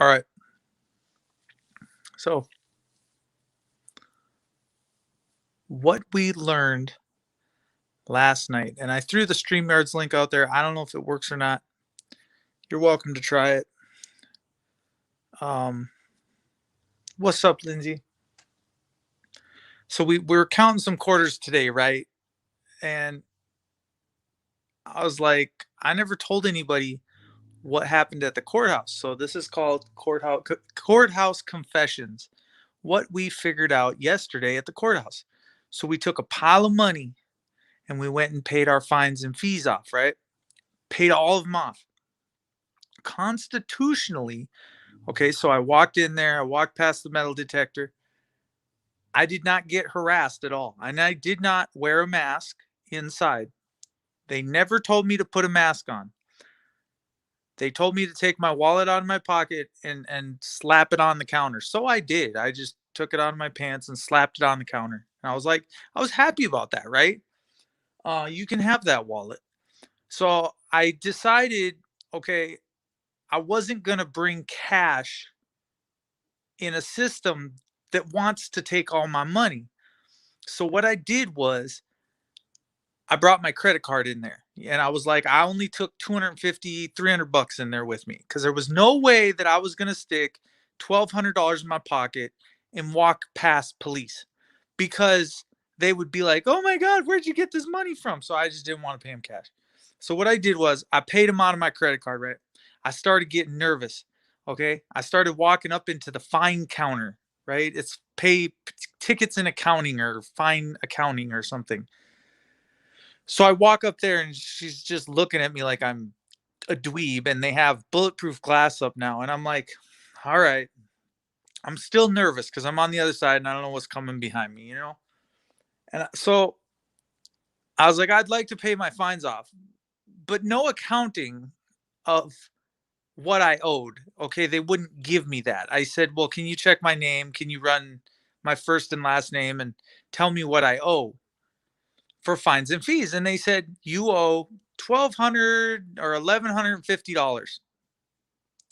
All right. So, what we learned last night, and I threw the StreamYards link out there. I don't know if it works or not. You're welcome to try it. Um, what's up, Lindsay? So we were counting some quarters today, right? And I was like, I never told anybody what happened at the courthouse. So this is called courthouse confessions. What we figured out yesterday at the courthouse. So we took a pile of money and we went and paid our fines and fees off, right? Paid all of them off. Constitutionally, okay, so I walked in there, I walked past the metal detector. I did not get harassed at all. And I did not wear a mask inside. They never told me to put a mask on. They told me to take my wallet out of my pocket and slap it on the counter. So I did. I just took it out of my pants and slapped it on the counter. And I was like, I was happy about that, right? You can have that wallet. So I decided, okay, I wasn't going to bring cash in a system that wants to take all my money. So what I did was I brought my credit card in there and I was like, I only took 250, 300 bucks in there with me because there was no way that I was going to stick $1,200 in my pocket and walk past police because they would be like, oh my God, where'd you get this money from? So I just didn't want to pay them cash. So what I did was I paid them out of my credit card, right? I started getting nervous. Okay. I started walking up into the fine counter, right? It's pay tickets and accounting or fine accounting or something. So I walk up there and she's just looking at me like I'm a dweeb and they have bulletproof glass up now. And I'm like, all right, I'm still nervous because I'm on the other side and I don't know what's coming behind me, you know? And so I was like, I'd like to pay my fines off, but no accounting of what I owed. Okay. They wouldn't give me that. I said, well, can you check my name? Can you run my first and last name and tell me what I owe for fines and fees? And they said, you owe 1,200 or $1,150.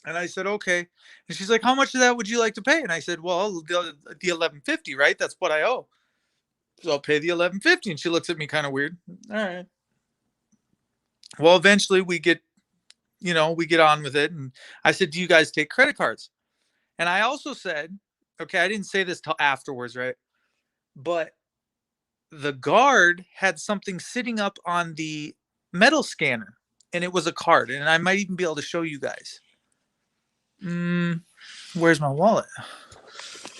And I said, okay. And she's like, how much of that would you like to pay? And I said, well, the 1150, right? That's what I owe. So I'll pay the 1150. And she looks at me kind of weird. All right. Well, eventually we get, we get on with it. And I said, do you guys take credit cards? And I also said, okay, I didn't say this till afterwards, right? But the guard had something sitting up on the metal scanner and it was a card. And I might even be able to show you guys. Where's my wallet?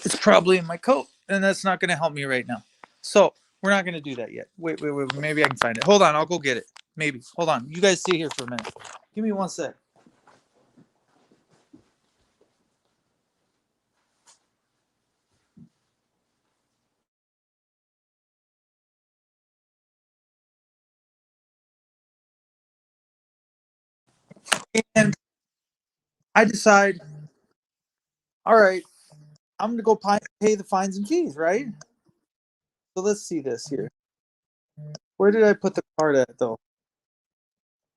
It's probably in my coat, and that's not going to help me right now. So we're not going to do that yet. Wait. Maybe I can find it. Hold on. I'll go get it. Maybe. Hold on. You guys sit here for a minute. Give me 1 sec. And I decide, all right, I'm going to go pay the fines and fees, right? So let's see this here. Where did I put the card at, though?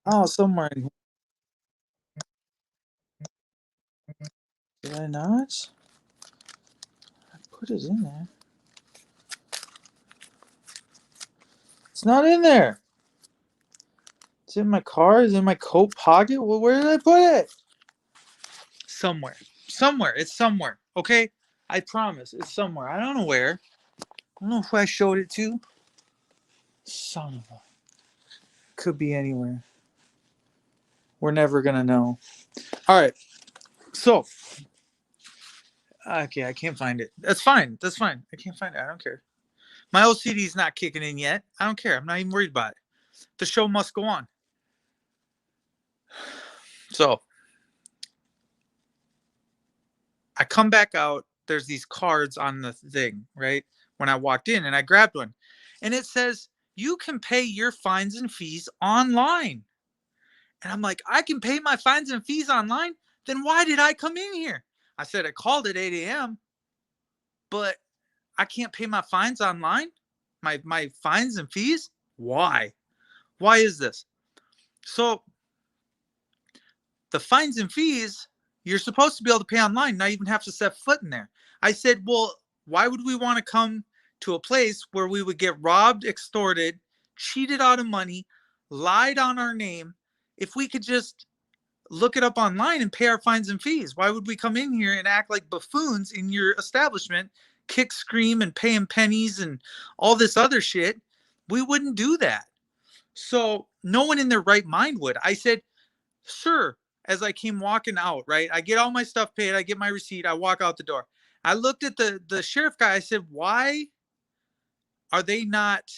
Oh, somewhere in here. Did I not? I put it in there. It's not in there. It's in my car. It's in my coat pocket. Well, where did I put it? Somewhere. It's somewhere. Okay? I promise. It's somewhere. I don't know where. I don't know who I showed it to. Son of a. Could be anywhere. We're never going to know. All right. So. Okay, I can't find it. That's fine. I can't find it. I don't care. My OCD is not kicking in yet. I don't care. I'm not even worried about it. The show must go on. So. I come back out. There's these cards on the thing, right? When I walked in and I grabbed one. And it says, you can pay your fines and fees online. And I'm like, I can pay my fines and fees online? Then why did I come in here? I said, I called at 8 a.m., but I can't pay my fines online? My fines and fees? Why? Why is this? So the fines and fees You're supposed to be able to pay online, not even have to set foot in there. I said, well, why would we want to come to a place where we would get robbed, extorted, cheated out of money, lied on our name, if we could just look it up online and pay our fines and fees? Why would we come in here and act like buffoons in your establishment, kick, scream, and pay them pennies and all this other shit? We wouldn't do that. So no one in their right mind would. I said, sure. As I came walking out, right? I get all my stuff paid. I get my receipt. I walk out the door. I looked at the sheriff guy. I said, why are they not,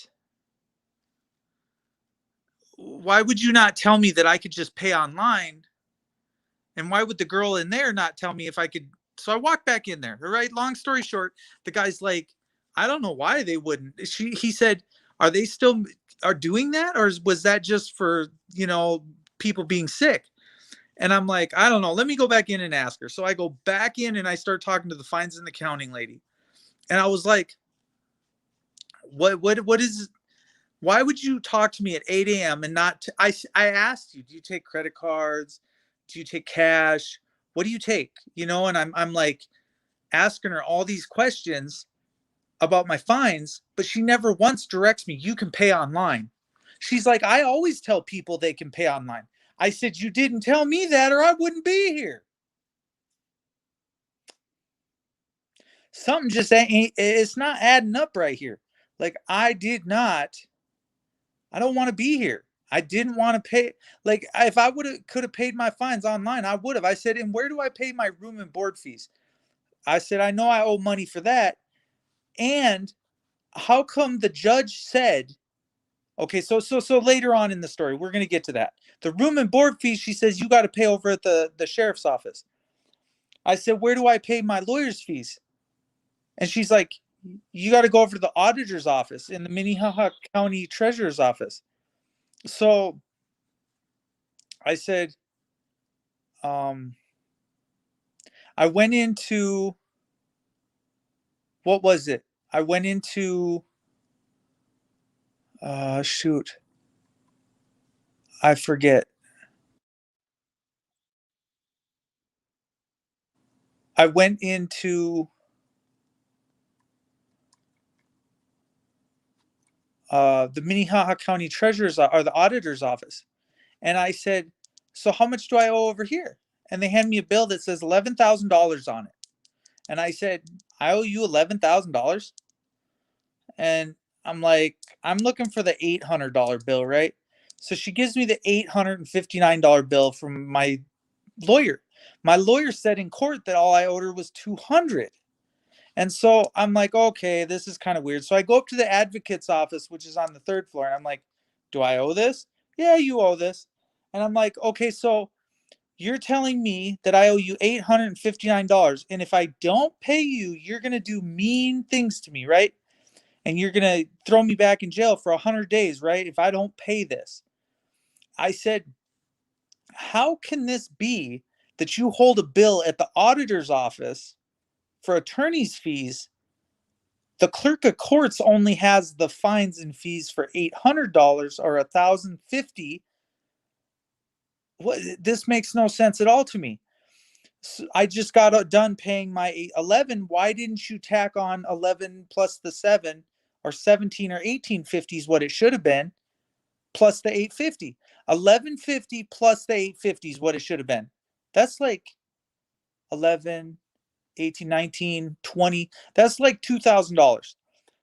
why would you not tell me that I could just pay online? And why would the girl in there not tell me if I could? So I walked back in there. All right. Long story short, the guy's like, I don't know why they wouldn't. He said, are they still are doing that? Or was that just for, people being sick? And I'm like, I don't know. Let me go back in and ask her. So I go back in and I start talking to the fines and accounting lady. And I was like, what is, why would you talk to me at 8 a.m. and not, I asked you, do you take credit cards? Do you take cash? What do you take? And I'm like asking her all these questions about my fines, but she never once directs me, you can pay online. She's like, I always tell people they can pay online. I said, you didn't tell me that or I wouldn't be here. Something just ain't, it's not adding up right here. Like, I don't want to be here. I didn't want to pay. Like, if I could have paid my fines online, I would have. I said, and where do I pay my room and board fees? I said, I know I owe money for that. And how come the judge said, okay, so later on in the story, we're going to get to that. The room and board fees, she says, you got to pay over at the sheriff's office. I said, where do I pay my lawyer's fees? And she's like, you got to go over to the auditor's office in the Minnehaha County Treasurer's office. So I said, I went into, what was it? I went into, shoot, I forget. I went into the Minnehaha County Treasurer's or the auditor's office. And I said, so how much do I owe over here? And they hand me a bill that says $11,000 on it. And I said, I owe you $11,000. And I'm like, I'm looking for the $800 bill, right? So she gives me the $859 bill from my lawyer. My lawyer said in court that all I owed her was $200. And so I'm like, okay, this is kind of weird. So I go up to the advocate's office, which is on the third floor, and I'm like, do I owe this? Yeah, you owe this. And I'm like, okay, so you're telling me that I owe you $859. And if I don't pay you, you're going to do mean things to me, right? And you're going to throw me back in jail for 100 days, right? If I don't pay this. I said, how can this be that you hold a bill at the auditor's office for attorney's fees? The clerk of courts only has the fines and fees for $800 or $1,050. What, this makes no sense at all to me. So I just got done paying my 11. Why didn't you tack on 11 plus the 7 or 17 or 1850 is what it should have been, plus the 850. 1150 plus the 850 is what it should have been. That's like 11, 18, 19, 20. That's like $2,000.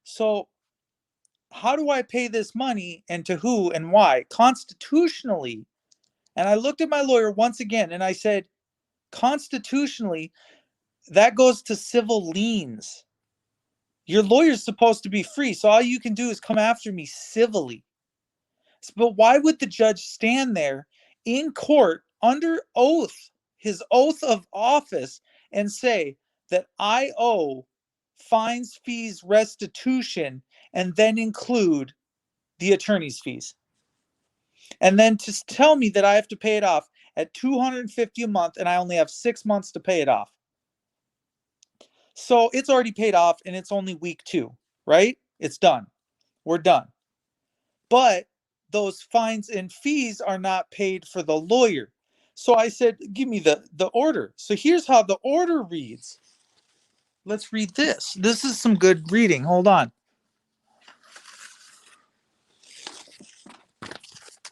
So how do I pay this money and to who and why? Constitutionally. And I looked at my lawyer once again and I said, constitutionally, that goes to civil liens. Your lawyer's supposed to be free, so all you can do is come after me civilly. But why would the judge stand there in court under oath, his oath of office, and say that I owe fines, fees, restitution, and then include the attorney's fees? And then to tell me that I have to pay it off at $250 a month and I only have 6 months to pay it off. So it's already paid off and it's only week 2, right? It's done. We're done. But those fines and fees are not paid for the lawyer. So I said, give me the order. So here's how the order reads. Let's read this. This is some good reading. Hold on.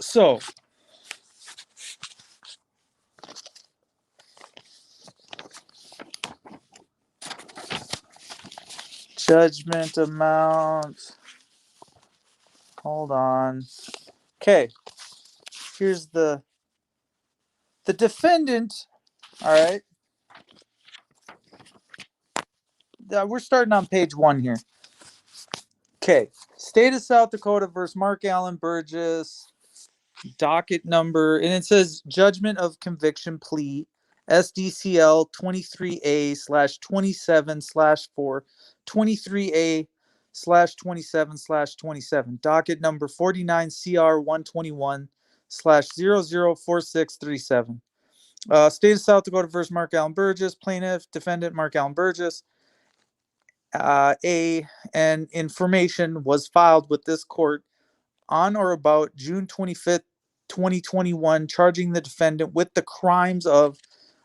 So, judgment amount. Hold on. Okay. Here's the defendant. All right. We're starting on page 1 here. Okay. State of South Dakota versus Mark Allen Burgess. Docket number, and it says judgment of conviction plea SDCL 23A/27/4 23A/27/27 docket number 49 CR 121/004637. State of South Dakota versus Mark Allen Burgess. Plaintiff defendant Mark Allen Burgess. And information was filed with this court on or about June 25th, 2021, charging the defendant with the crimes of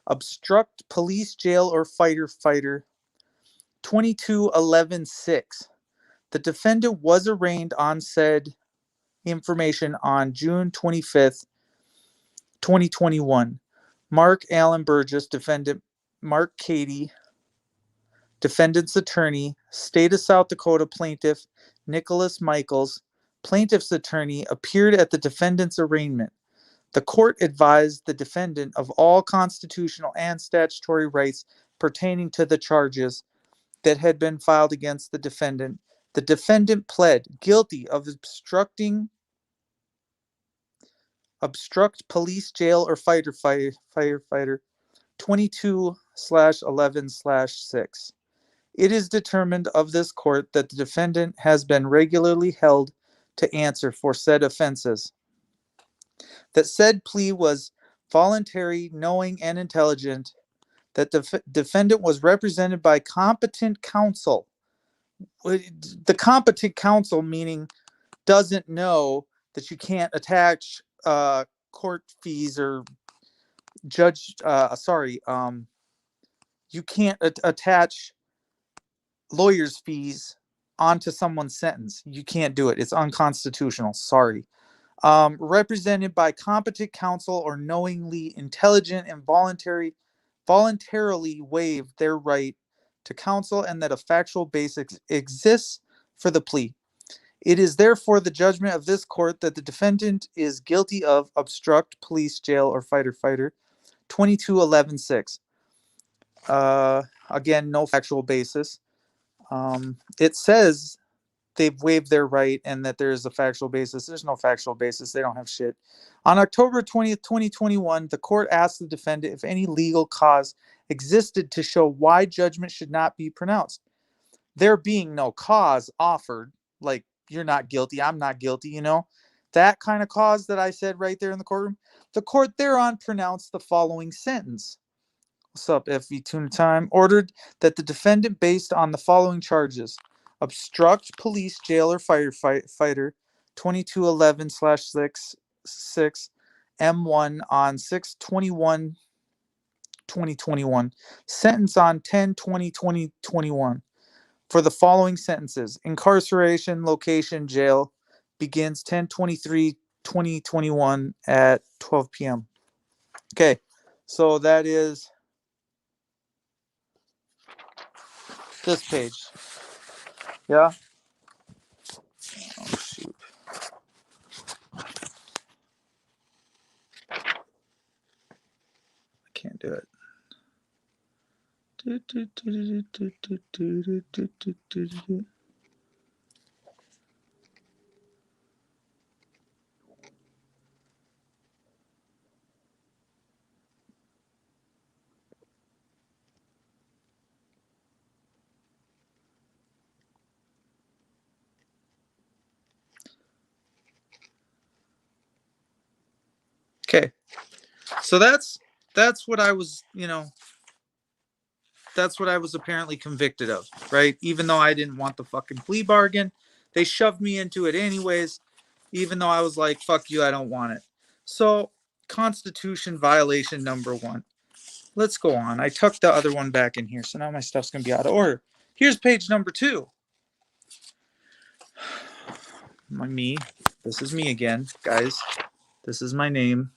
obstruct police jail or fighter 22-11-6. The defendant was arraigned on said information on June 25th, 2021. Mark Allen Burgess, defendant Mark Cady, defendant's attorney, State of South Dakota plaintiff Nicholas Michaels, plaintiff's attorney, appeared at the defendant's arraignment. The court advised the defendant of all constitutional and statutory rights pertaining to the charges that had been filed against the defendant. The defendant pled guilty of obstruct police jail or firefighter 22/11/6. It is determined of this court that the defendant has been regularly held to answer for said offenses, that said plea was voluntary, knowing, and intelligent, that the defendant was represented by competent counsel. The competent counsel meaning doesn't know that you can't attach court fees or you can't attach lawyers' fees onto someone's sentence. You can't do it. It's unconstitutional. Sorry. Represented by competent counsel or knowingly intelligent and voluntarily waive their right to counsel, and that a factual basis exists for the plea. It is therefore the judgment of this court that the defendant is guilty of obstruct police jail or fighter 22-11-6. Again, no factual basis. It says they've waived their right and that there is a factual basis. There's no factual basis. They don't have shit. On October 20th, 2021, the court asked the defendant if any legal cause existed to show why judgment should not be pronounced. There being no cause offered, like you're not guilty, I'm not guilty, that kind of cause that I said right there in the courtroom, the court thereon pronounced the following sentence. What's up, FV Tuna Time? Ordered that the defendant, based on the following charges: obstruct police jail or firefighter 22-11/6 M1 on 6/21/2021, sentence on 10/20/2021 for the following sentences: incarceration, location, jail, begins 10/23/2021 at 12 p.m. Okay, so that is this page. Yeah. Oh shoot. I can't do it. Okay. So that's what I was, that's what I was apparently convicted of, right? Even though I didn't want the fucking plea bargain, they shoved me into it anyways, even though I was like, fuck you, I don't want it. So Constitution violation number 1. Let's go on. I tucked the other one back in here, so now my stuff's going to be out of order. Here's page number 2. Me. This is me again, guys. This is my name.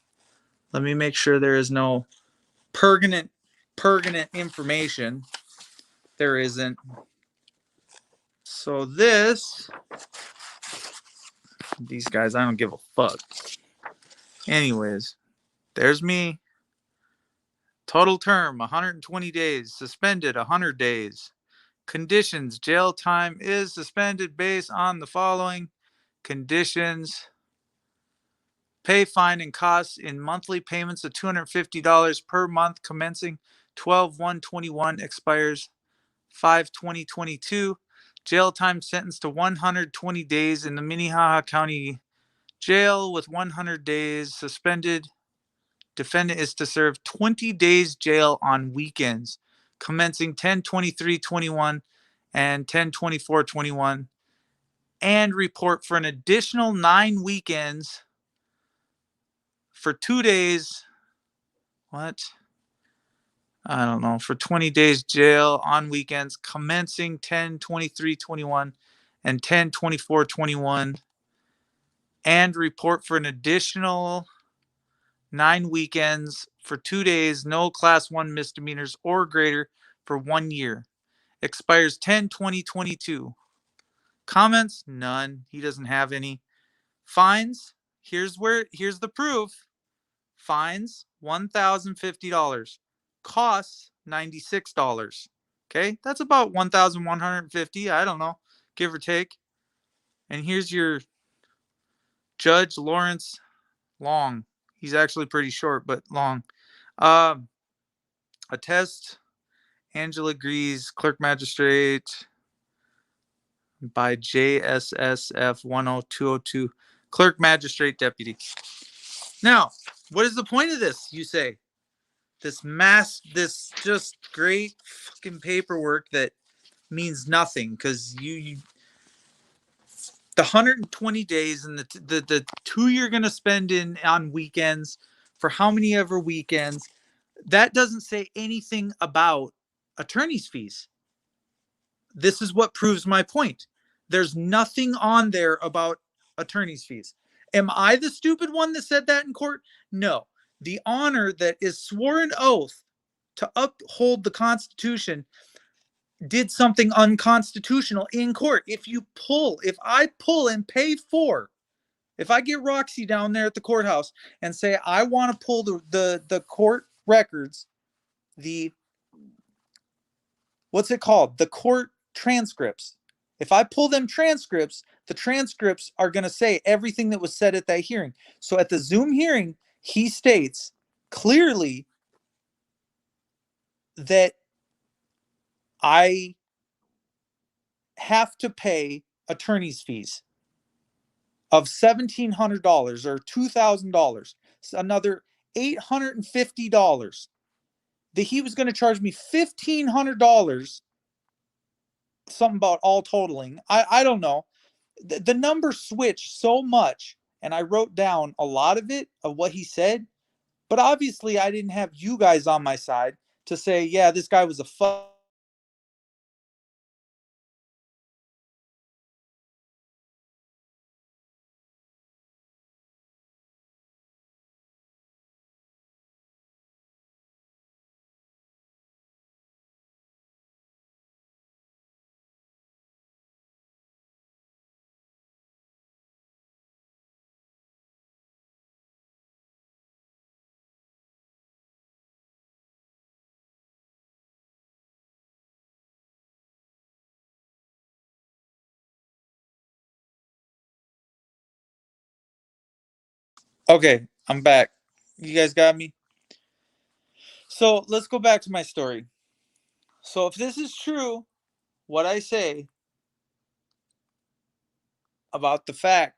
Let me make sure there is no pertinent information. There isn't. So these guys, I don't give a fuck. Anyways, there's me. Total term, 120 days. Suspended, 100 days. Conditions, jail time is suspended based on the following conditions. Pay fine and costs in monthly payments of $250 per month commencing 12/1/21, expires 5/20/22. Jail time sentenced to 120 days in the Minnehaha County Jail with 100 days suspended. Defendant is to serve 20 days jail on weekends commencing 10/23/21 and 10/24/21, and report for an additional 9 weekends for 2 days. What? I don't know. For 20 days jail on weekends commencing 10/23/21 and 10/24/21, and report for an additional 9 weekends for 2 days, no class 1 misdemeanors or greater, for 1 year. Expires 10/20/22. Comments? None. He doesn't have any. Fines? Here's the proof. Fines $1,050. Costs $96. Okay, that's about $1,150. I don't know, give or take. And here's your Judge Lawrence Long. He's actually pretty short, but long. Attest. Angela agrees. Clerk magistrate by JSSF 10202. Clerk magistrate deputy. Now, what is the point of this, you say? This just great fucking paperwork that means nothing, because you the 120 days and the 2 you're going to spend on weekends, for how many ever weekends, that doesn't say anything about attorney's fees. This is what proves my point. There's nothing on there about attorney's fees. Am I the stupid one that said that in court? No. The honor that is sworn oath to uphold the Constitution did something unconstitutional in court. If I pull and pay for, if I get Roxy down there at the courthouse and say, I want to pull the court records, what's it called? The court transcripts. If I pull them transcripts, the transcripts are going to say everything that was said at that hearing. So at the Zoom hearing, he states clearly that I have to pay attorney's fees of $1,700 or $2,000, another $850. That he was going to charge me $1,500, something about all totaling. I don't know. The number switched so much, and I wrote down a lot of it, of what he said, but obviously I didn't have you guys on my side to say, yeah, this guy was a fuck. Okay, I'm back. You guys got me? So let's go back to my story. So if this is true, what I say about the fact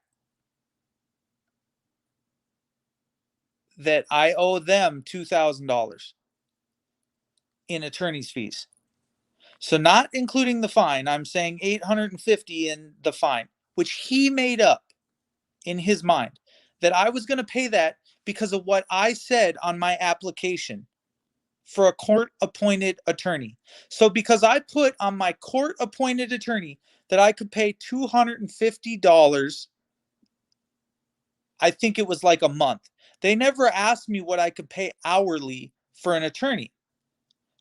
that I owe them $2,000 in attorney's fees. So not including the fine, I'm saying $850 in the fine, which he made up in his mind, that I was going to pay that because of what I said on my application for a court-appointed attorney. So because I put on my court-appointed attorney that I could pay $250, I think it was like a month. They never asked me what I could pay hourly for an attorney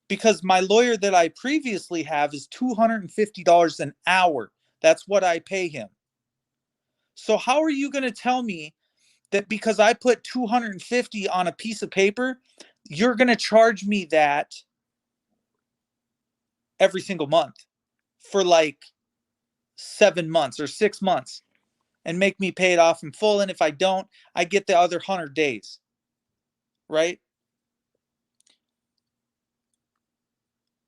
because my lawyer that I previously have is $250 an hour. That's what I pay him. So how are you going to tell me that because I put 250 on a piece of paper, you're going to charge me that every single month for like 7 months or 6 months and make me pay it off in full? And if I don't, I get the other 100 days, right?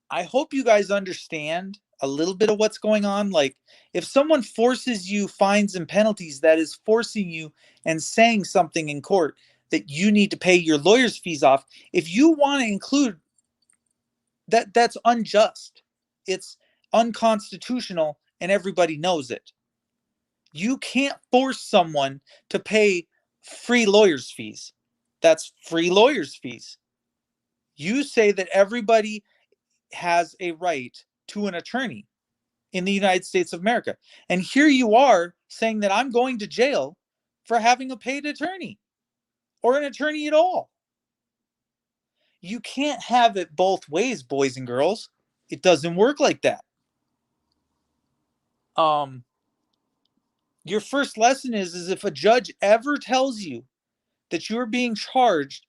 I hope you guys understand a little bit of what's going on. Like, if someone forces you fines and penalties, that is forcing you and saying something in court that you need to pay your lawyer's fees off. If you want to include that, that's unjust. It's unconstitutional, and everybody knows it. You can't force someone to pay free lawyer's fees. That's free lawyer's fees. You say that everybody has a right to an attorney in the United States of America. And here you are saying that I'm going to jail for having a paid attorney or an attorney at all. You can't have it both ways, boys and girls. It doesn't work like that. Your first lesson is if a judge ever tells you that you're being charged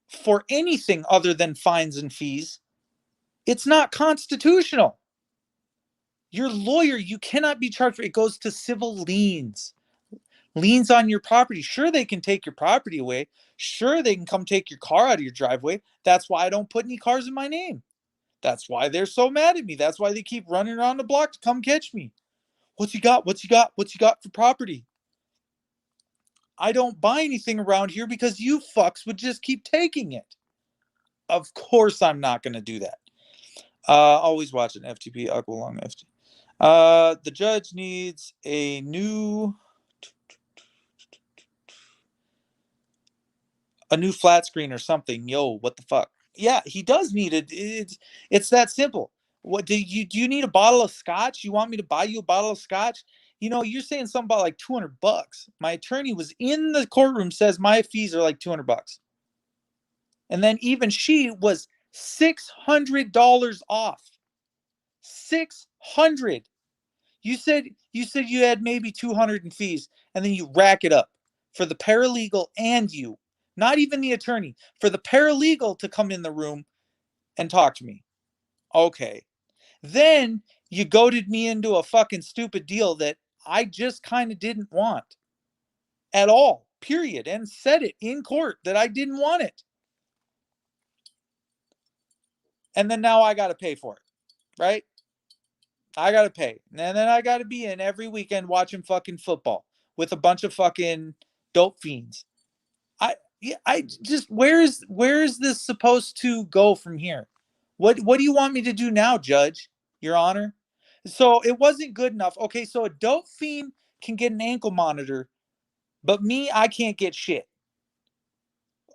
for anything other than fines and fees, it's not constitutional. Your lawyer, you cannot be charged for it. Goes to civil liens. Liens on your property. Sure, they can take your property away. Sure, they can come take your car out of your driveway. That's why I don't put any cars in my name. That's why they're so mad at me. That's why they keep running around the block to come catch me. What's he got? What's he got? What's he got for property? I don't buy anything around here because you fucks would just keep taking it. Of course, I'm not going to do that. Always watching FTP Aqualung FT. The judge needs a new flat screen or something. Yo, what the fuck? Yeah, he does need it. It's that simple. What do you need a bottle of scotch? You want me to buy you a bottle of scotch? You know, you're saying something about like $200. My attorney was in the courtroom, says my fees are like $200. And then even she was $600 off. 600. You said you had maybe 200 in fees, and then you rack it up for the paralegal and you, not even the attorney, for the paralegal to come in the room and talk to me. Okay. Then you goaded me into a fucking stupid deal that I just kind of didn't want at all, period, and said it in court that I didn't want it. And then now I got to pay for it, right? I got to pay. And then I got to be in every weekend watching fucking football with a bunch of fucking dope fiends. I just where is this supposed to go from here? What do you want me to do now, Judge, Your Honor? So it wasn't good enough. Okay, so a dope fiend can get an ankle monitor, but me, I can't get shit.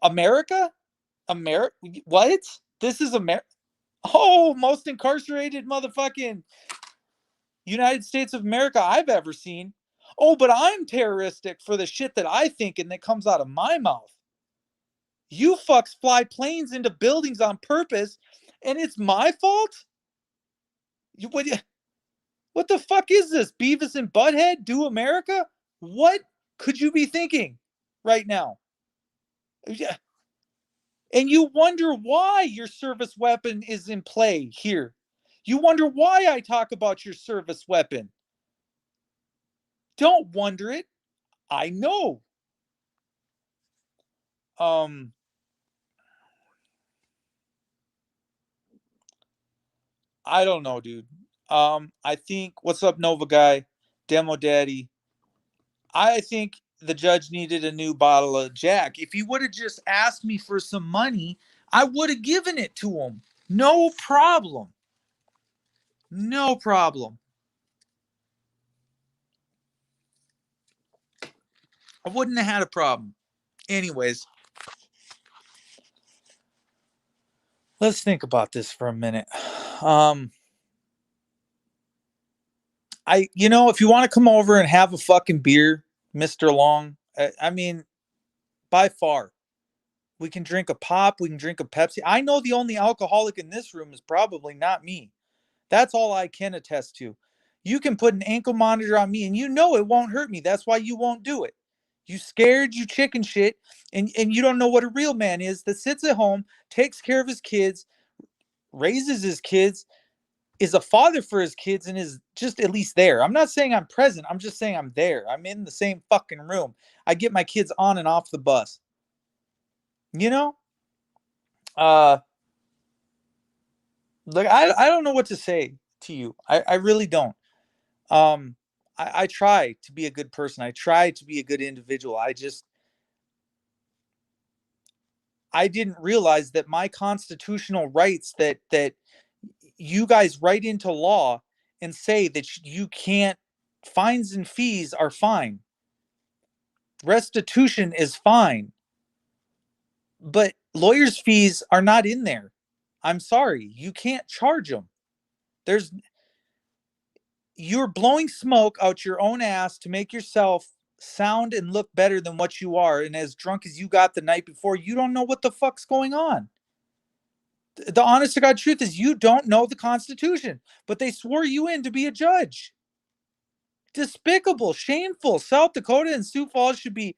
America? America? What? This is America? Oh, most incarcerated motherfucking United States of America I've ever seen. Oh, but I'm terroristic for the shit that I think and that comes out of my mouth. You fucks fly planes into buildings on purpose, and it's my fault? What the fuck is this? Beavis and Butthead? Do America? What could you be thinking right now? Yeah. And you wonder why your service weapon is in play here. You wonder why I talk about your service weapon. Don't wonder it. I know. I don't know, dude. I think what's up, Nova guy, Demo Daddy. I think the judge needed a new bottle of Jack. If he would have just asked me for some money, I would have given it to him. No problem. No problem. I wouldn't have had a problem. Anyways, let's think about this for a minute. If you want to come over and have a fucking beer, Mr. Long, I mean, by far, we can drink a pop, we can drink a Pepsi. I know the only alcoholic in this room is probably not me. That's all I can attest to. You can put an ankle monitor on me and you know it won't hurt me. That's why you won't do it. You scared, you chicken shit, and you don't know what a real man is that sits at home, takes care of his kids, raises his kids, is a father for his kids, and is just at least there. I'm not saying I'm present. I'm just saying I'm there. I'm in the same fucking room. I get my kids on and off the bus. You know? Like I don't know what to say to you. I really don't. I try to be a good person. I try to be a good individual. I didn't realize that my constitutional rights that you guys write into law and say that you can't, fines and fees are fine. Restitution is fine. But lawyers' fees are not in there. I'm sorry. You can't charge them. There's You're blowing smoke out your own ass to make yourself sound and look better than what you are. And as drunk as you got the night before, you don't know what the fuck's going on. The honest to God truth is you don't know the Constitution, but they swore you in to be a judge. Despicable, shameful. South Dakota and Sioux Falls should be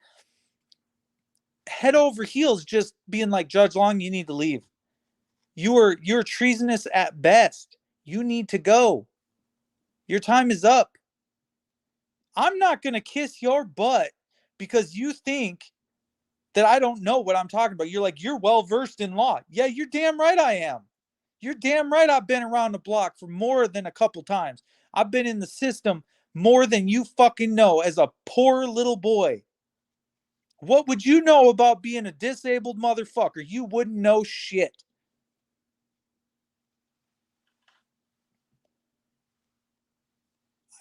head over heels just being like, Judge Long, you need to leave. You're treasonous at best. You need to go. Your time is up. I'm not going to kiss your butt because you think that I don't know what I'm talking about. You're like, you're well versed in law. Yeah, you're damn right I am. You're damn right I've been around the block for more than a couple times. I've been in the system more than you fucking know as a poor little boy. What would you know about being a disabled motherfucker? You wouldn't know shit.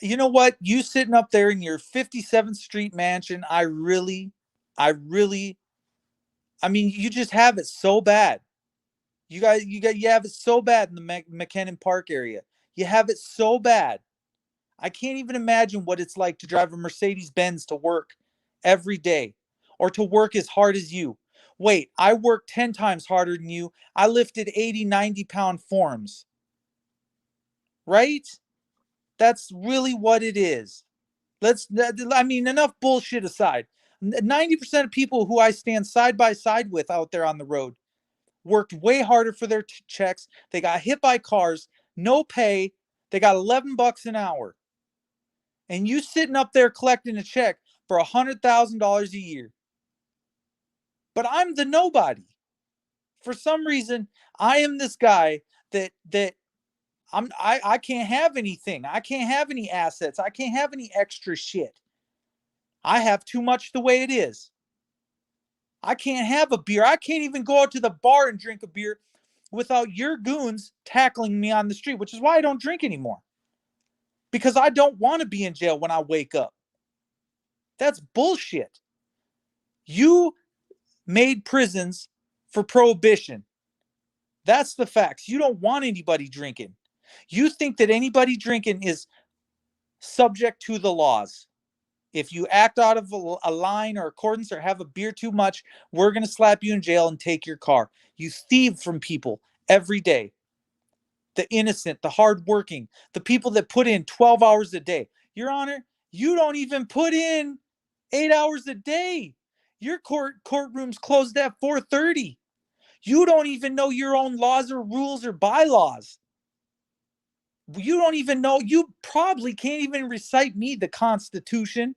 You know what? You sitting up there in your 57th Street mansion, I really, I mean, you just have it so bad. You have it so bad in the McKinnon Park area. You have it so bad. I can't even imagine what it's like to drive a Mercedes Benz to work every day or to work as hard as you. Wait, I work 10 times harder than you. I lifted 80, 90-pound forms. Right? That's really what it is. I mean, enough bullshit aside. 90% of people who I stand side by side with out there on the road worked way harder for their checks. They got hit by cars, no pay. They got $11 an hour. And you sitting up there collecting a check for $100,000 a year. But I'm the nobody. For some reason, I am this guy that I can't have anything. I can't have any assets. I can't have any extra shit. I have too much the way it is. I can't have a beer. I can't even go out to the bar and drink a beer without your goons tackling me on the street, which is why I don't drink anymore. Because I don't want to be in jail when I wake up. That's bullshit. You made prisons for prohibition. That's the facts. You don't want anybody drinking. You think that anybody drinking is subject to the laws. If you act out of a line or accordance or have a beer too much, we're going to slap you in jail and take your car. You thieve from people every day. The innocent, the hardworking, the people that put in 12 hours a day. Your Honor, you don't even put in 8 hours a day. Your courtroom's closed at 4:30. You don't even know your own laws or rules or bylaws. You don't even know. You probably can't even recite me the Constitution.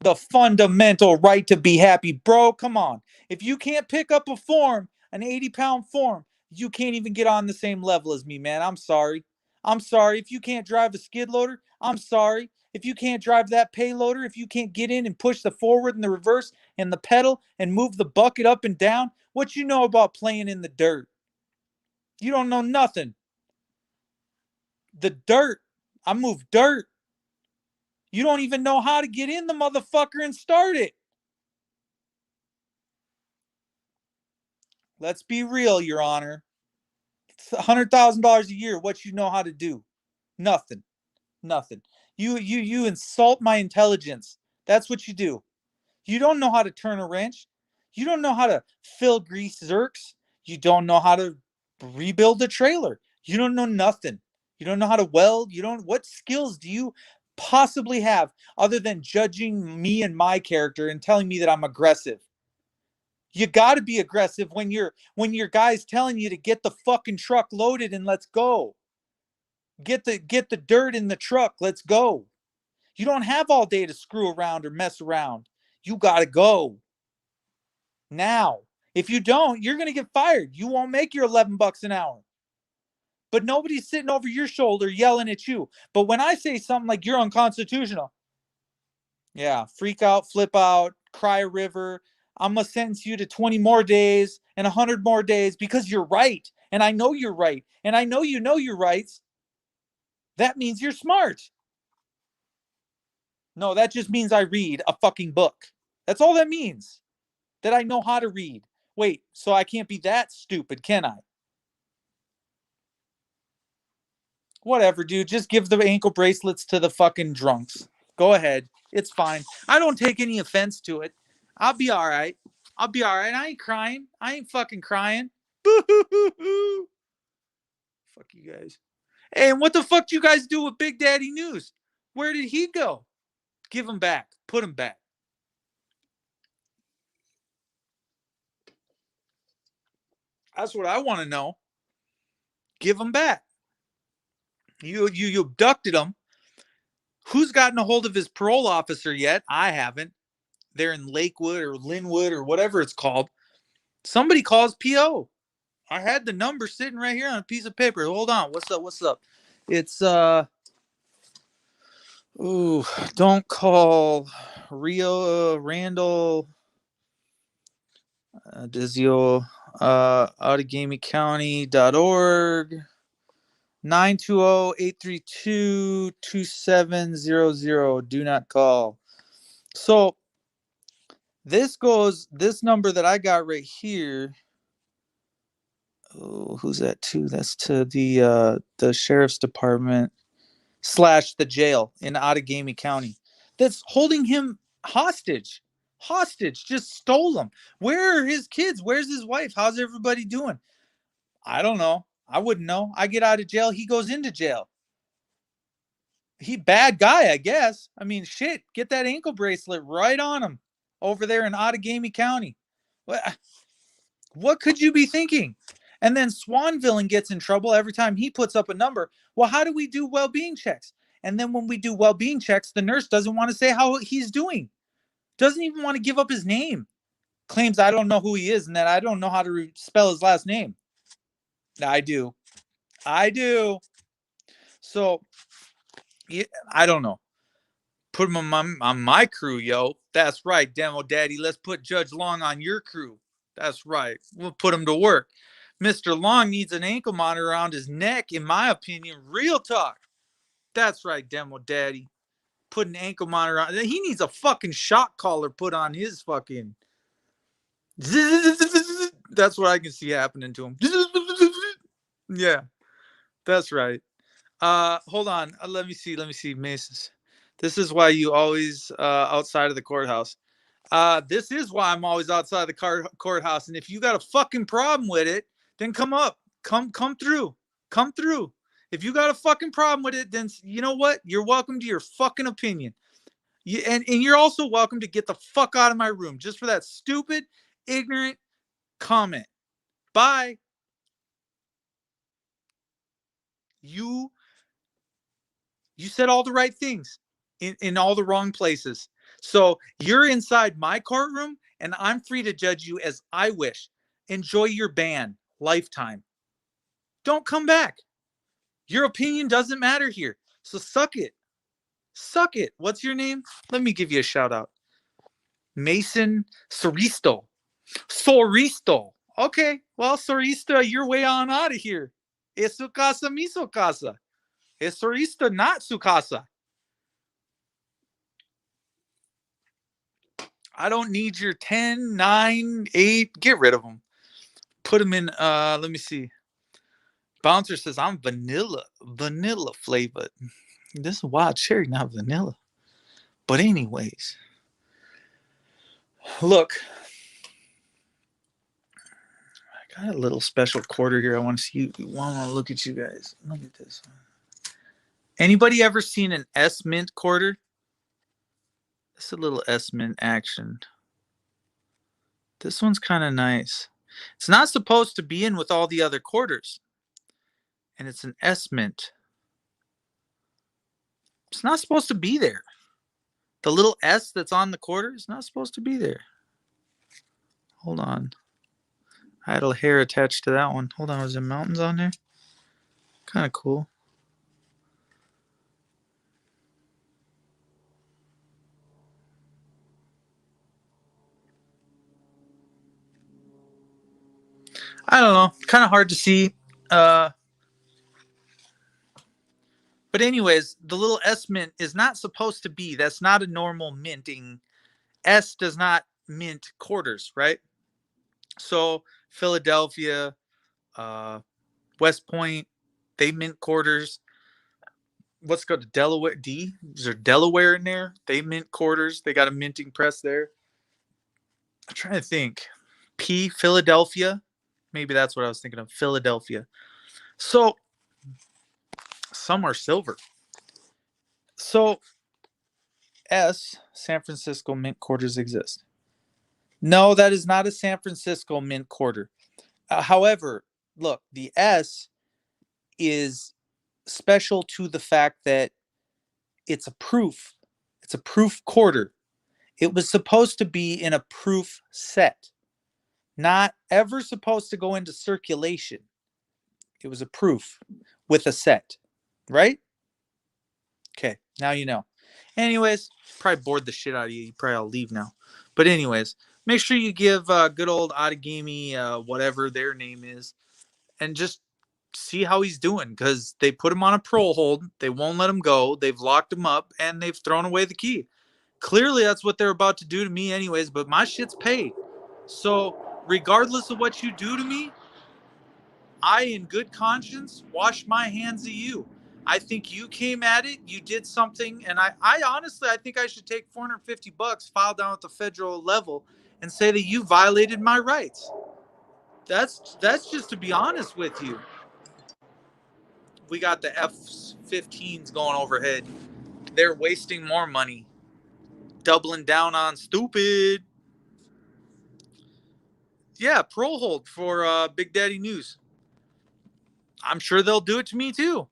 The fundamental right to be happy. Bro, come on. If you can't pick up a form, an 80-pound form, you can't even get on the same level as me, man. I'm sorry. I'm sorry. If you can't drive a skid loader, I'm sorry. If you can't drive that payloader, if you can't get in and push the forward and the reverse and the pedal and move the bucket up and down, what you know about playing in the dirt? You don't know nothing. The dirt. I move dirt. You don't even know how to get in the motherfucker and start it. Let's be real, Your Honor. It's $100,000 a year. What you know how to do? Nothing. Nothing. You insult my intelligence. That's what you do. You don't know how to turn a wrench. You don't know how to fill grease zerks. You don't know how to rebuild a trailer. You don't know nothing. You don't know how to weld. You don't. What skills do you possibly have other than judging me and my character and telling me that I'm aggressive? You got to be aggressive when your guy's telling you to get the fucking truck loaded and let's go. Get the dirt in the truck. Let's go. You don't have all day to screw around or mess around. You got to go now. If you don't, you're going to get fired. You won't make your $11 an hour. But nobody's sitting over your shoulder yelling at you. But when I say something like you're unconstitutional, yeah, freak out, flip out, cry a river. I'm going to sentence you to 20 more days and 100 more days because you're right. And I know you're right. And I know your rights. That means you're smart. No, that just means I read a fucking book. That's all that means. That I know how to read. Wait, so I can't be that stupid, can I? Whatever, dude. Just give the ankle bracelets to the fucking drunks. Go ahead. It's fine. I don't take any offense to it. I'll be all right. I'll be all right. I ain't crying. I ain't fucking crying. Boo-hoo-hoo-hoo. Fuck you guys. Hey, and what the fuck do you guys do with Big Daddy News? Where did he go? Give him back. Put him back. That's what I want to know. Give him back. You abducted him. Who's gotten a hold of his parole officer yet? I haven't. They're in Lakewood or Linwood or whatever it's called. Somebody calls PO. I had the number sitting right here on a piece of paper. Hold on. What's up? What's up? It's ooh, don't call Rio Randall Dizio OutaGameyCounty.org 920-832-2700. Do not call. So this number that I got right here. Oh, who's that to? That's to the sheriff's department / the jail in Outagamie County. That's holding him hostage. Hostage. Just stole him. Where are his kids? Where's his wife? How's everybody doing? I don't know. I wouldn't know. I get out of jail. He goes into jail. He bad guy, I guess. I mean, shit. Get that ankle bracelet right on him over there in Outagamie County. What could you be thinking? And then Swanville gets in trouble every time he puts up a number. Well, how do we do well-being checks? And then when we do well-being checks, the nurse doesn't want to say how he's doing. Doesn't even want to give up his name. Claims I don't know who he is and that I don't know how to spell his last name. I do. So, I don't know. Put him on my crew, yo. That's right, Demo Daddy. Let's put Judge Long on your crew. That's right. We'll put him to work. Mr. Long needs an ankle monitor around his neck, in my opinion. Real talk. That's right, Demo Daddy. Put an ankle monitor on. He needs a fucking shock collar put on his fucking. That's what I can see happening to him. Yeah, that's right. Hold on. Let me see. Maces. This is why you always outside of the courthouse. This is why I'm always outside the courthouse. And if you got a fucking problem with it, then come up. Come through. Come through. If you got a fucking problem with it, then you know what? You're welcome to your fucking opinion. And you're also welcome to get the fuck out of my room just for that stupid, ignorant comment. Bye. You said all the right things in all the wrong places. So you're inside my courtroom and I'm free to judge you as I wish. Enjoy your ban. Lifetime. Don't come back. Your opinion doesn't matter here. So suck it. Suck it. What's your name? Let me give you a shout out. Mason Soristo. Okay. Well, Soristo, you're way on out of here. Es su casa, mi su casa. Es Soristo, not su casa. I don't need your 10, 9, 8. Get rid of them. put them in, let me see. Bouncer says, I'm vanilla flavored. This is wild cherry, not vanilla. But anyways, look, I got a little special quarter here. I want to see you. I want to look at you guys. Look at this one. Anybody ever seen an S Mint quarter? It's a little S Mint action. This one's kind of nice. It's not supposed to be in with all the other quarters. And it's an S Mint. It's not supposed to be there. The little S that's on the quarter is not supposed to be there. Hold on. I had a hair attached to that one. Hold on, was there mountains on there? Kind of cool. I don't know. Kind of hard to see. But anyways, the little S Mint is not supposed to be. That's not a normal minting. S does not mint quarters, right? So Philadelphia, West Point, they mint quarters. Let's go to Delaware. Is there Delaware in there? They mint quarters. They got a minting press there. I'm trying to think. Philadelphia. Maybe that's what I was thinking of. Philadelphia. So some are silver. So San Francisco mint quarters exist. No, that is not a San Francisco mint quarter. However, look, the S is special to the fact that it's a proof. It's a proof quarter. It was supposed to be in a proof set, not ever supposed to go into circulation. It was a proof with a set, right? Okay, now you know. Anyways, probably bored the shit out of you. You probably all leave now. But anyways, make sure you give good old Otagami, whatever their name is, and just see how he's doing, because they put him on a parole hold. They won't let him go. They've locked him up, and they've thrown away the key. Clearly, that's what they're about to do to me anyways, but my shit's paid. So regardless of what you do to me, I, in good conscience, wash my hands of you. I think you came at it, you did something, and I honestly, I think I should take $450, file down at the federal level, and say that you violated my rights. That's just to be honest with you. We got the F-15s going overhead. They're wasting more money, doubling down on stupid. Yeah, parole hold for Big Daddy News. I'm sure they'll do it to me too.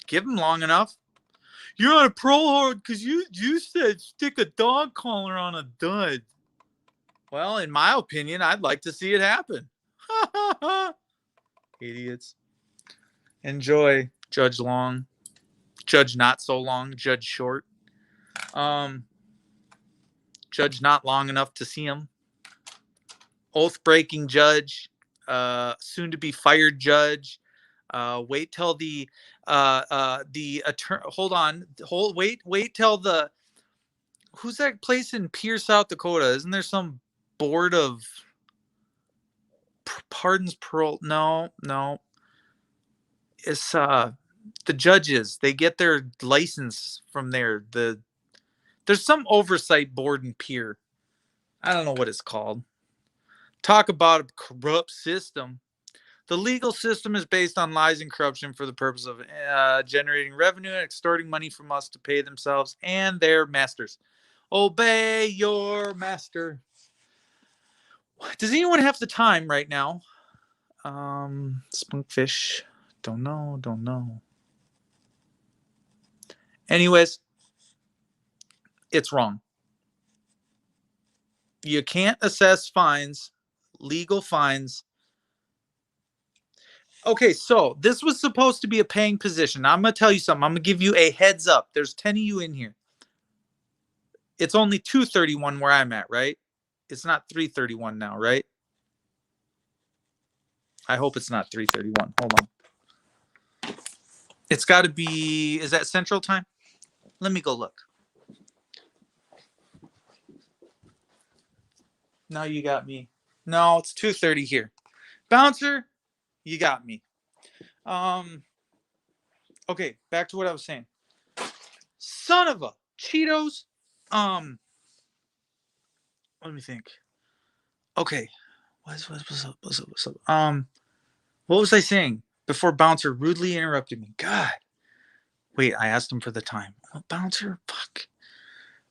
Give them long enough. You're on a parole hold because you said stick a dog collar on a dud. Well, in my opinion, I'd like to see it happen. Idiots. Enjoy, Judge Long. Judge Not So Long. Judge Short. Judge Not Long Enough to see him. Oath-breaking judge. Soon to be fired judge. Wait till the attorney. Hold on. Wait till the. Who's that place in Pierce, South Dakota? Isn't there some board of pardons, parole? No. It's the judges. They get their license from there. There's some oversight board in Pierre. I don't know what it's called. Talk about a corrupt system. The legal system is based on lies and corruption for the purpose of generating revenue and extorting money from us to pay themselves and their masters. Obey your master. Does anyone have the time right now? Spunkfish. Don't know. Anyways, it's wrong. You can't assess fines, legal fines. Okay, so this was supposed to be a paying position. I'm going to tell you something. I'm going to give you a heads up. There's 10 of you in here. It's only 231 where I'm at, right? It's not 331 now, right? I hope it's not 331. Hold on. It's got to be, is that Central Time? Let me go look. Now you got me. No, it's 2:30 here. Bouncer, you got me. Okay, back to what I was saying. Son of a Cheetos. Um, let me think. Okay, what's up? What was I saying before Bouncer rudely interrupted me? God, wait, I asked him for the time. Oh, Bouncer, fuck.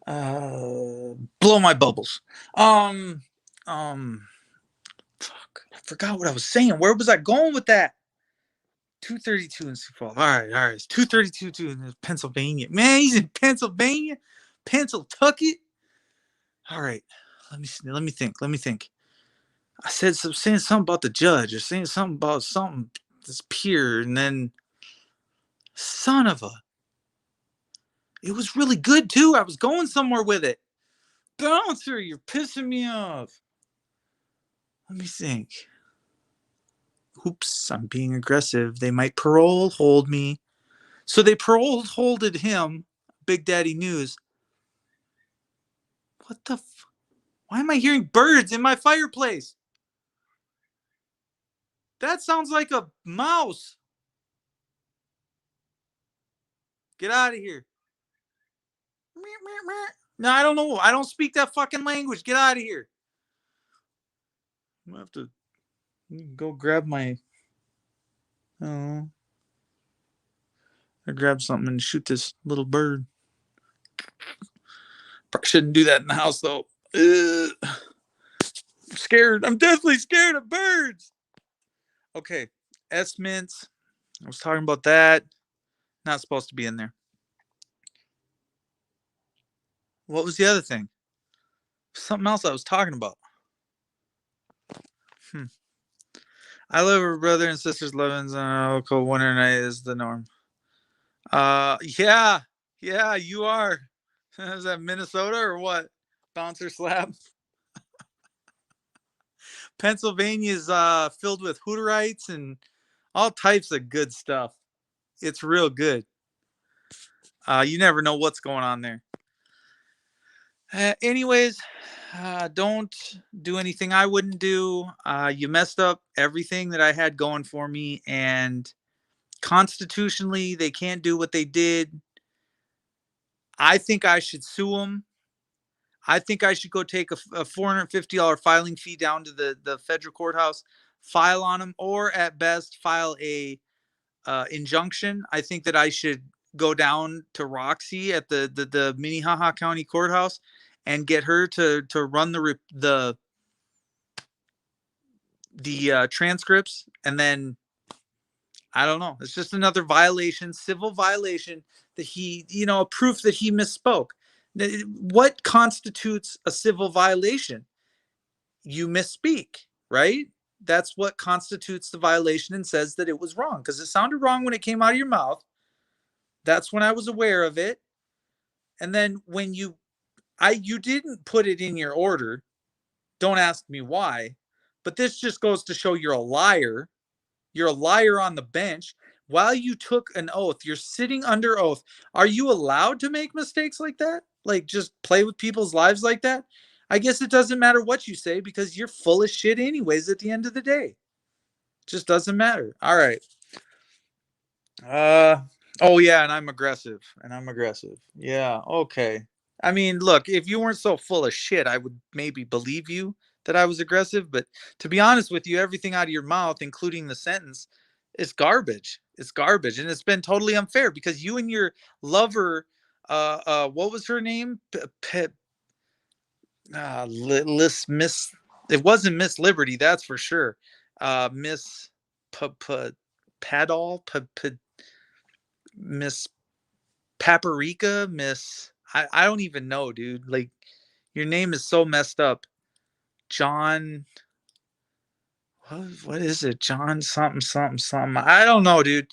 Blow my bubbles. Um, um, fuck. I forgot what I was saying. Where was I going with that? 232 in Sioux Falls. All right. It's 232 in Pennsylvania. Man, he's in Pennsylvania, Pennsylvania. All right. Let me think. I said saying something about the judge or saying something about something this peer, and then son of a. It was really good too. I was going somewhere with it. Bouncer, you're pissing me off. Let me think. Oops, I'm being aggressive. They might parole hold me. So they parole holded him. Big Daddy News. What the? Why am I hearing birds in my fireplace? That sounds like a mouse. Get out of here. No, I don't know. I don't speak that fucking language. Get out of here. I'm gonna have to go grab my. Oh, I grab something and shoot this little bird. Probably shouldn't do that in the house though. I'm scared. I'm definitely scared of birds. Okay, S mints. I was talking about that. Not supposed to be in there. What was the other thing? Something else I was talking about. Hmm. I love her brother and sister's lovings and cold winter night is the norm. Yeah, you are. Is that Minnesota or what? Bouncer slap. Pennsylvania's filled with Hooterites and all types of good stuff. It's real good. You never know what's going on there. Anyways, don't do anything I wouldn't do. You messed up everything that I had going for me, and constitutionally, they can't do what they did. I think I should sue them. I think I should go take a $450 filing fee down to the federal courthouse, file on them, or at best file a injunction. I think that I should go down to Roxy at the Minnehaha County Courthouse and get her to run the transcripts, and then I don't know. It's just another violation, civil violation that he, a proof that he misspoke. What constitutes a civil violation? You misspeak, right? That's what constitutes the violation and says that it was wrong because it sounded wrong when it came out of your mouth. That's when I was aware of it. And then when you didn't put it in your order, don't ask me why, but this just goes to show you're a liar. You're a liar on the bench. While you took an oath, you're sitting under oath. Are you allowed to make mistakes like that? Like just play with people's lives like that? I guess it doesn't matter what you say because you're full of shit anyways at the end of the day. Just doesn't matter. All right. Uh oh yeah, and I'm aggressive. Yeah, okay. I mean, look, if you weren't so full of shit, I would maybe believe you that I was aggressive, but to be honest with you, everything out of your mouth, including the sentence, is garbage. It's garbage, and it's been totally unfair because you and your lover, what was her name? Miss. It wasn't Miss Liberty, that's for sure. Miss Padall, Miss Paprika, Miss. I don't even know, dude. Like your name is so messed up. John. What is it? John something. I don't know, dude.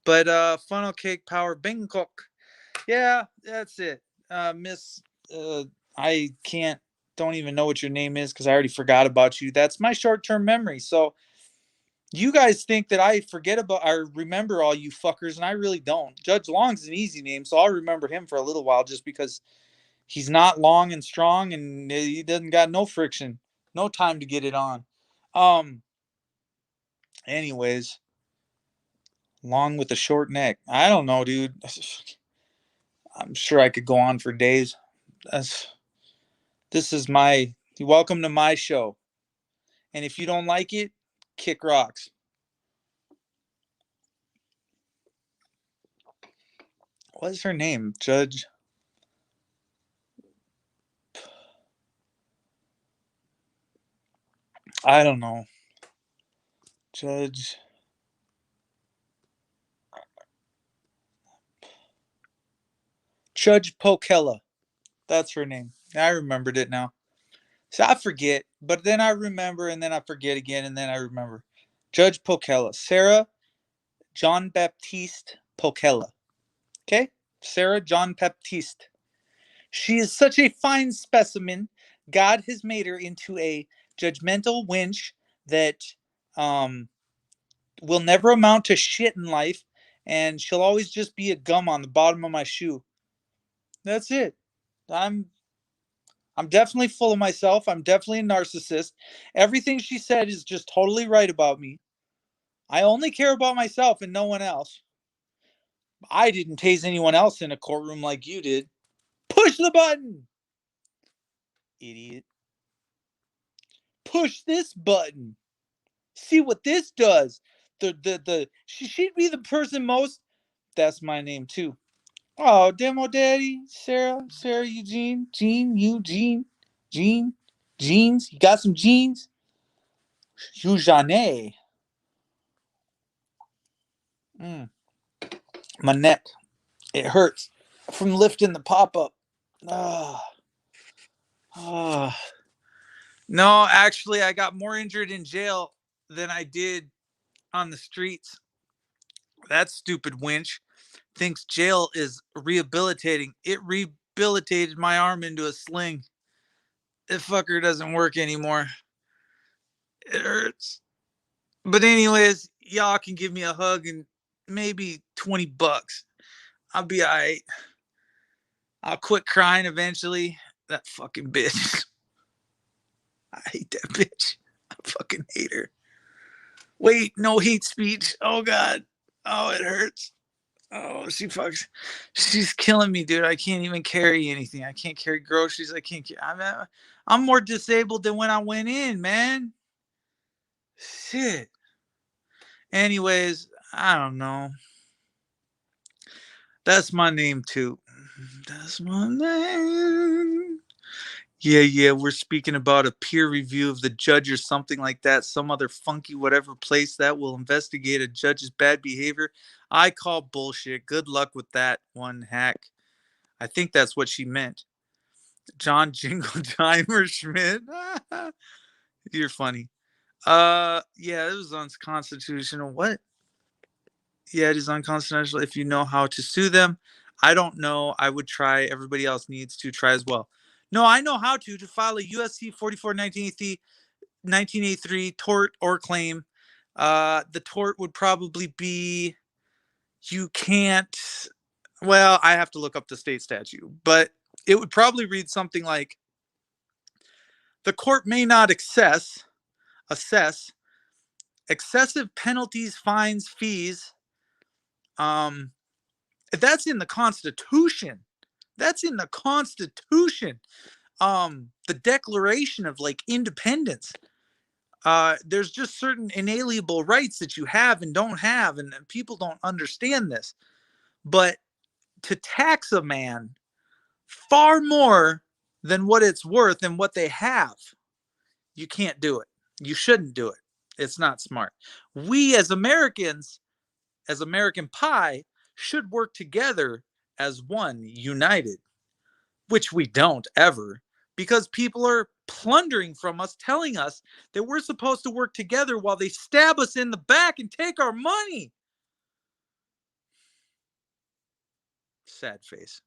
But funnel cake power Bangkok. Yeah, that's it. Miss. I can't. Don't even know what your name is because I already forgot about you. That's my short-term memory. So you guys think that I forget about or remember all you fuckers, and I really don't. Judge Long's an easy name, so I'll remember him for a little while just because he's not long and strong and he doesn't got no friction, no time to get it on. Um, Anyways, long with a short neck. I don't know, dude. I'm sure I could go on for days. That's, this is my welcome to my show. And if you don't like it, kick rocks. What is her name? Judge. I don't know. Judge. Judge Pokella. That's her name. I remembered it now. So I forget, but then I remember, and then I forget again, and then I remember. Judge Pokella. Sarah John Baptiste Pokella. Okay? Sarah John Baptiste. She is such a fine specimen. God has made her into a judgmental wench that um, will never amount to shit in life, and she'll always just be a gum on the bottom of my shoe. That's it. I'm I'm definitely full of myself. I'm definitely a narcissist. Everything she said is just totally right about me. I only care about myself and no one else. I didn't tase anyone else in a courtroom like you did. Push the button, idiot. Push this button. See what this does. She'd be the person most. That's my name too. Oh, demo daddy, Sarah Eugene, Jean, jeans. You got some jeans? Eugene. Mm, my neck, it hurts from lifting the pop up. Ah, ah. No, actually, I got more injured in jail than I did on the streets. That stupid winch thinks jail is rehabilitating. It rehabilitated my arm into a sling. That fucker doesn't work anymore. It hurts. But anyways, y'all can give me a hug and maybe $20. I'll be alright. I'll quit crying eventually. That fucking bitch. I hate that bitch. I fucking hate her. Wait, no hate speech. Oh god. Oh, it hurts. Oh, she fucks. She's killing me, dude. I can't even carry anything. I can't carry groceries. I can't. I'm more disabled than when I went in, man. Shit. Anyways, I don't know. That's my name too. That's my name. Yeah. We're speaking about a peer review of the judge or something like that. Some other funky whatever place that will investigate a judge's bad behavior. I call bullshit. Good luck with that one, hack. I think that's what she meant. John Jingle Timer Schmidt. You're funny. Yeah, it was unconstitutional. What? Yeah, it is unconstitutional if you know how to sue them. I don't know. I would try. Everybody else needs to try as well. No, I know how to file a USC 44 1983 tort or claim. The tort would probably be you can't. Well, I have to look up the state statute, but it would probably read something like the court may not assess excessive penalties, fines, fees. Um, that's in the Constitution. That's in the Constitution. The Declaration of like Independence. There's just certain inalienable rights that you have and don't have, and people don't understand this. But to tax a man far more than what it's worth and what they have, you can't do it. You shouldn't do it. It's not smart. We as Americans, as American pie, should work together as one, united, which we don't ever, because people are plundering from us, telling us that we're supposed to work together while they stab us in the back and take our money. Sad face.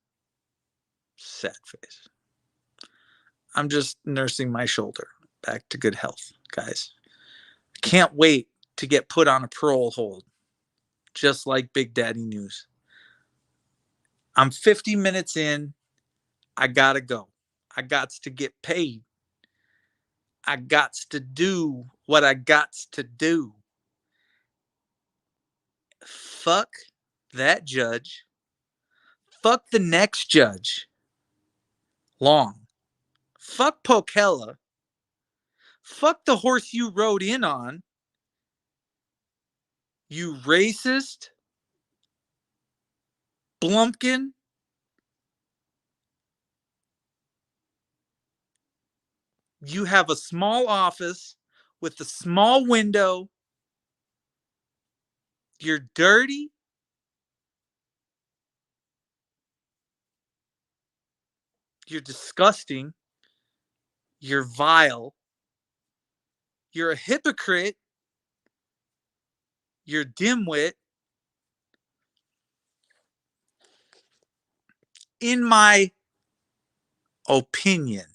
Sad face. I'm just nursing my shoulder back to good health, guys. Can't wait to get put on a parole hold, just like Big Daddy News. I'm 50 minutes in. I gotta go. I gots to get paid. I gots to do what I gots to do. fuck that judge. Fuck the next judge. Long. Fuck Pokella. Fuck the horse you rode in on. You racist. Blumpkin. You have a small office with a small window. You're dirty. You're disgusting. You're vile. You're a hypocrite. You're dimwit. In my opinion.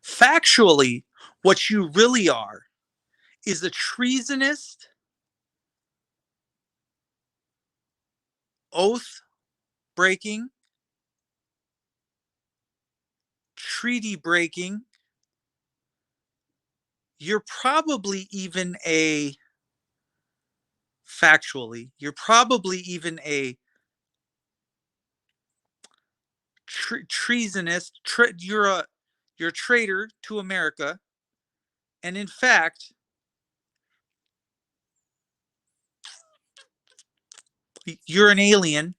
Factually, what you really are is a treasonist, oath breaking, treaty breaking. You're probably even a factually, you're probably even a treasonist. You're a traitor to America, and in fact, you're an alien.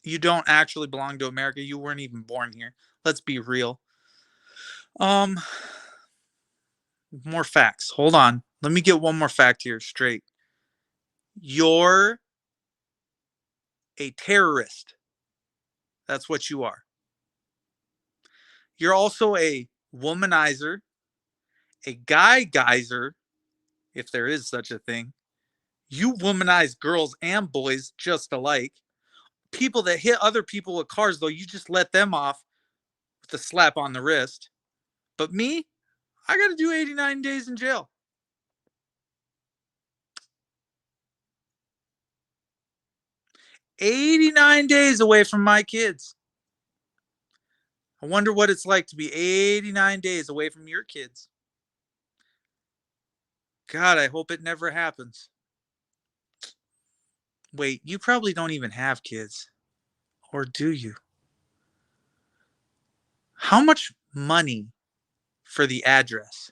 You don't actually belong to America. You weren't even born here. Let's be real. Um, more facts. Hold on. Let me get one more fact here straight. You're a terrorist. That's what you are. You're also a womanizer, a guy geyser, if there is such a thing. You womanize girls and boys just alike. People that hit other people with cars, though, you just let them off with a slap on the wrist. But me, I got to do 89 days in jail. $89 days away from my kids. I wonder what it's like to be 89 days away from your kids. God, I hope it never happens. Wait, you probably don't even have kids. Or do you? How much money for the address?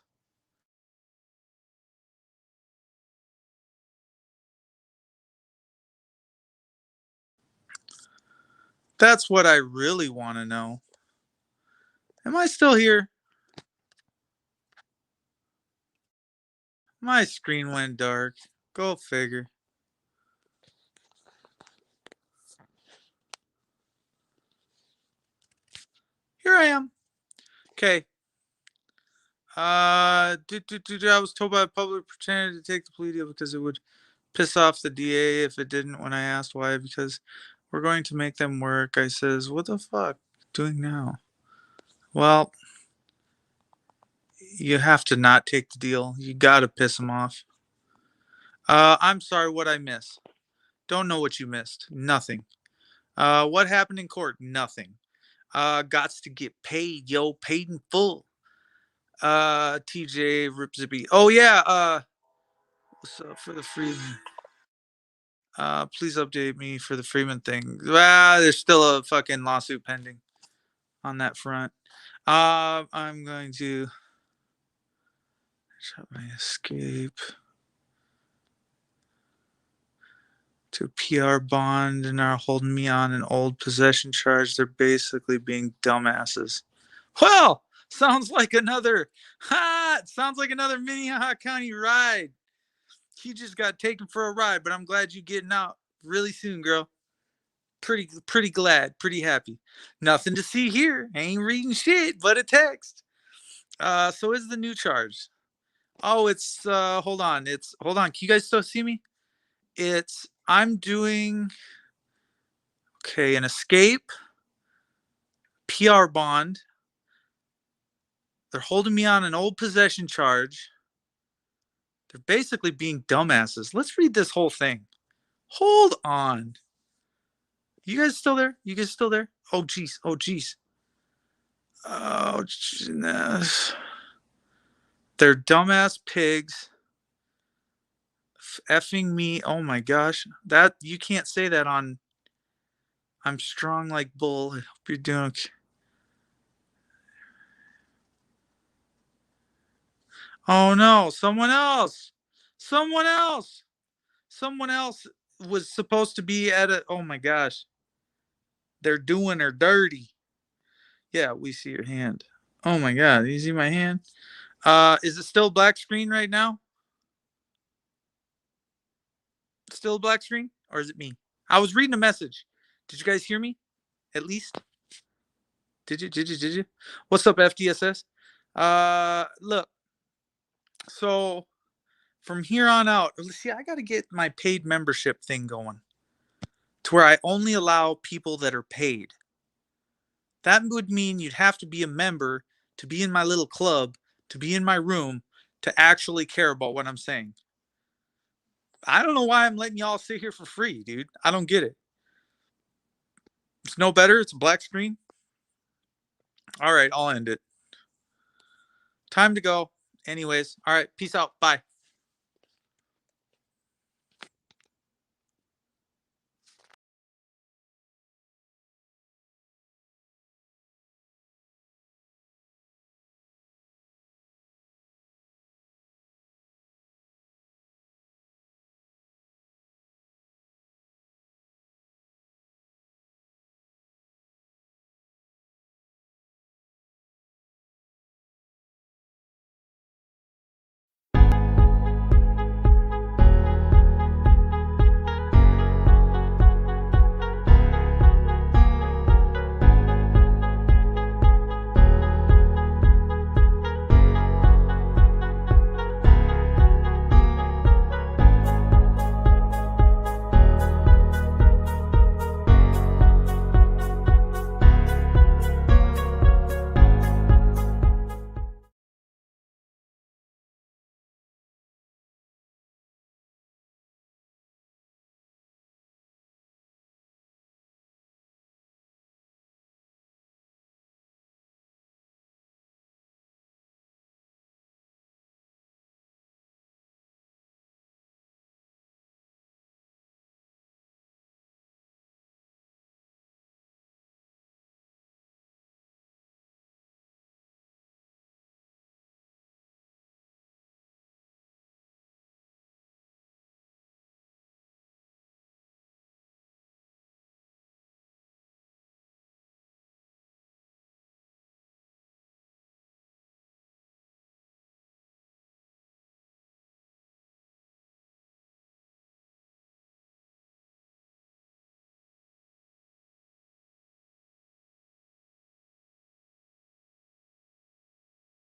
That's what I really want to know. Am I still here? My screen went dark. Go figure. Here I am. Okay. I was told by the public pretended to take the plea deal because it would piss off the DA if it didn't when I asked why, because we're going to make them work. I says, what the fuck doing now? Well, you have to not take the deal. You gotta piss them off. I'm sorry, what I miss? Don't know what you missed. Nothing. What happened in court? Nothing. Gots to get paid, yo, paid in full. TJ Rip Zippy. Oh yeah, so for the Freeman. Please update me for the Freeman thing. There's still a fucking lawsuit pending on that front. I'm going to shut my escape to PR bond and are holding me on an old possession charge. They're basically being dumbasses. Well, sounds like another Minnehaha County ride. You just got taken for a ride, but I'm glad you're getting out really soon, girl. Pretty glad, pretty happy. Nothing to see here. Ain't reading shit but a text. So is the new charge. Oh, it's hold on. Can you guys still see me? I'm doing okay, an escape, PR bond. They're holding me on an old possession charge. They're basically being dumbasses. Let's read this whole thing. Hold on. You guys still there? You guys still there? Oh jeez. Oh jeez. Oh, they're dumbass pigs. Effing me. Oh my gosh. That you can't say that on I'm strong like bull. I hope you're doing okay. Oh no, someone else. Someone else. Someone else was supposed to be at a oh my gosh. They're doing her dirty. Yeah, we see your hand. Oh my god, you see my hand? Is it still black screen right now? Still black screen? Or is it me? I was reading a message. Did you guys hear me? At least? Did you? What's up, FDSS? Look, so from here on out, see, I got to get my paid membership thing going to where I only allow people that are paid. That would mean you'd have to be a member to be in my little club, to be in my room, to actually care about what I'm saying. I don't know why I'm letting y'all sit here for free, dude. I don't get it. It's no better. It's a black screen. All right, I'll end it. Time to go. Anyways, all right. Peace out. Bye.